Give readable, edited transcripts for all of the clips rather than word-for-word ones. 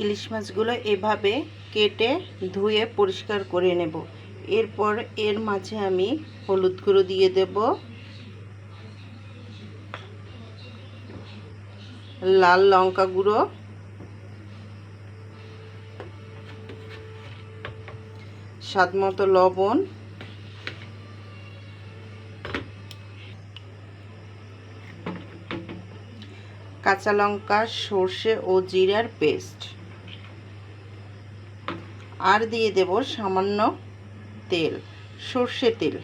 ইলিশ মাছগুলো এভাবে কেটে ধুয়ে পরিষ্কার করে নেব। এরপর এর মাঝে আমি হলুদ গুঁড়ো দিয়ে দেব, লাল লঙ্কা গুঁড়ো, স্বাদমতো লবণ, কাঁচা লঙ্কা, সর্ষে ও জিরার পেস্ট, আর দিয়ে দেব সামান্য তেল, সর্ষে তেল।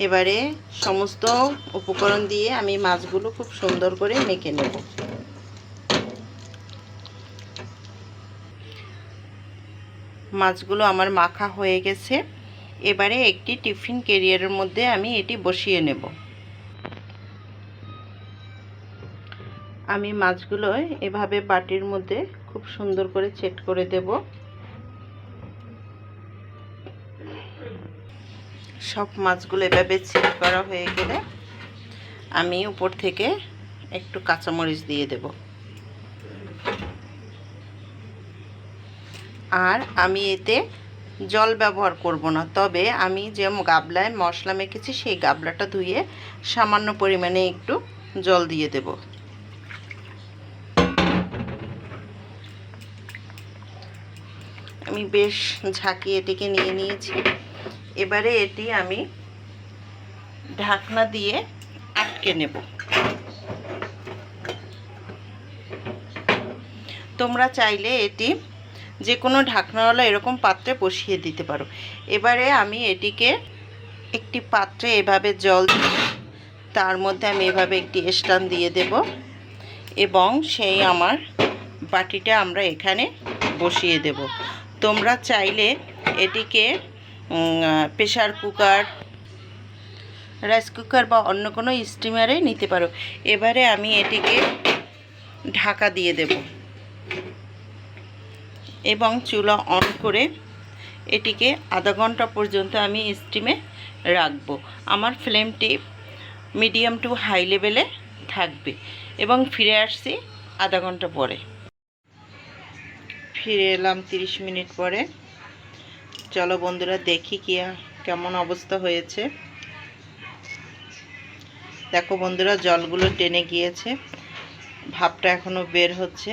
এবারে সমস্ত উপকরণ দিয়ে আমি মাছগুলো খুব সুন্দর করে মেখে নেব। মাছগুলো আমার মাখা হয়ে গেছে। এবারে একটি টিফিন ক্যারিয়ারের মধ্যে আমি এটি বসিয়ে নেব। আমি মাছগুলো এভাবে বাটির মধ্যে খুব সুন্দর করে সেট করে দেব। সব মাছগুলো এভাবে সেট করা হয়ে গেলে আমি উপর থেকে একটু কাঁচামরিচ দিয়ে দেব। আর আমি এতে জল ব্যবহার করব না, তবে আমি যে গাবলায় মশলা মেখেছি সেই গাবলাটা ধুয়ে সামান্য পরিমাণে একটু জল দিয়ে দেব। আমি বেশ ঝাঁকিয়ে এটিকে নিয়ে নিয়েছি। এবারে এটি আমি ঢাকনা দিয়ে আটকে নেব। তোমরা চাইলে এটি যে কোনো ঢাকনাওয়ালা এরকম পাত্রে বসিয়ে দিতে পারো। এবারে আমি এটিকে একটি পাত্রে এভাবে জল দিয়ে তার মধ্যে আমি এভাবে একটি স্ট্যান্ড দিয়ে দেব এবং সেই আমার বাটিটা আমরা এখানে বসিয়ে দেব। তোমরা চাইলে এটিকে প্রেসার কুকার, রাইস কুকার বা অন্য কোনো স্টিমারে নিতে পারো। এবারে আমি এটিকে ঢাকা দিয়ে দেব এবং চুলা অন করে এটিকে আধা ঘন্টা পর্যন্ত আমি স্টিমে রাখব। আমার ফ্লেমটি মিডিয়াম টু হাই লেভেলে থাকবে এবং ফিরে আসছি আধা ঘন্টা পরে। ফিরে এলাম 30 মিনিট পরে। চলো বন্ধুরা দেখি কেমন অবস্থা হয়েছে। দেখো বন্ধুরা, জলগুলো টেনে গিয়েছে, ভাপটা এখনও বের হচ্ছে।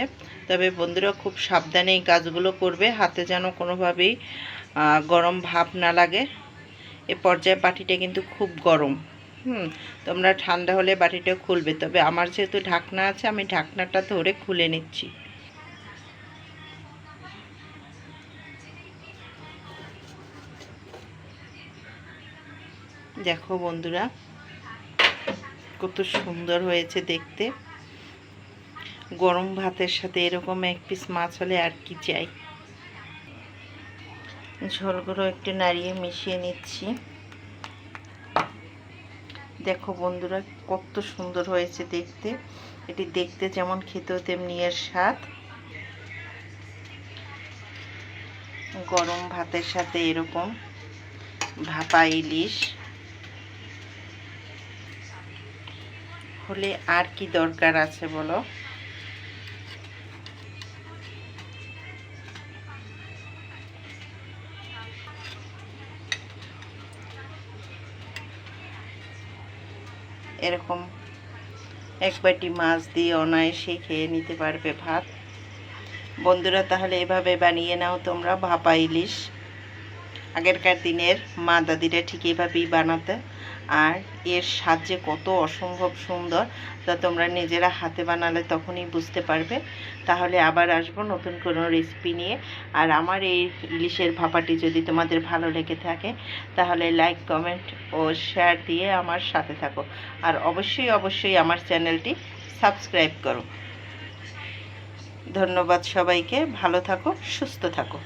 তবে বন্ধুরা খুব সাবধানে এই কাজগুলো করবে, হাতে যেন কোনোভাবেই গরম ভাপ না লাগে। এ পর্যায়ে বাটিটা কিন্তু খুব গরম। তোমরা ঠান্ডা হলে বাটিটা খুলবে, তবে আমার যেহেতু ঢাকনা আছে আমি ঢাকনাটা ধরে খুলে নিচ্ছি। দেখো বন্ধুরা কত সুন্দর হয়েছে দেখতে। গরম ভাতের সাথে এরকম এক পিস মাছ হলে আর কি চাই। ঝোলগুলো একটু নাড়িয়ে মিশিয়ে নিচ্ছি। দেখো বন্ধুরা কত সুন্দর হয়েছে দেখতে। এটি দেখতে যেমন খেতেও তেমনি এর স্বাদ। গরম ভাতের সাথে এরকম ভাপা ইলিশ হলে আর কি দরকার আছে বলো। এরকম এক বাটি মাছ দিয়ে অনায়াসেই খেয়ে নিতে পারবে ভাত। বন্ধুরা তাহলে এভাবে বানিয়ে নাও তোমরা ভাপা ইলিশ। আগেরকার দিনের মা দাদিরা ঠিক এভাবেই বানাতে, আর এর স্বাদ যে কত অসম্ভব সুন্দর তা তোমরা নিজেরা হাতে বানালে তখনই বুঝতে পারবে। তাহলে আবার আসবো নতুন কোনো রেসিপি নিয়ে। আর আমার এই ইলিশের ভাপাটি যদি তোমাদের ভালো লেগে থাকে তাহলে লাইক, কমেন্ট ও শেয়ার দিয়ে আমার সাথে থাকো। আর অবশ্যই আমার চ্যানেলটি সাবস্ক্রাইব করো। ধন্যবাদ সবাইকে। ভালো থাকো, সুস্থ থাকো।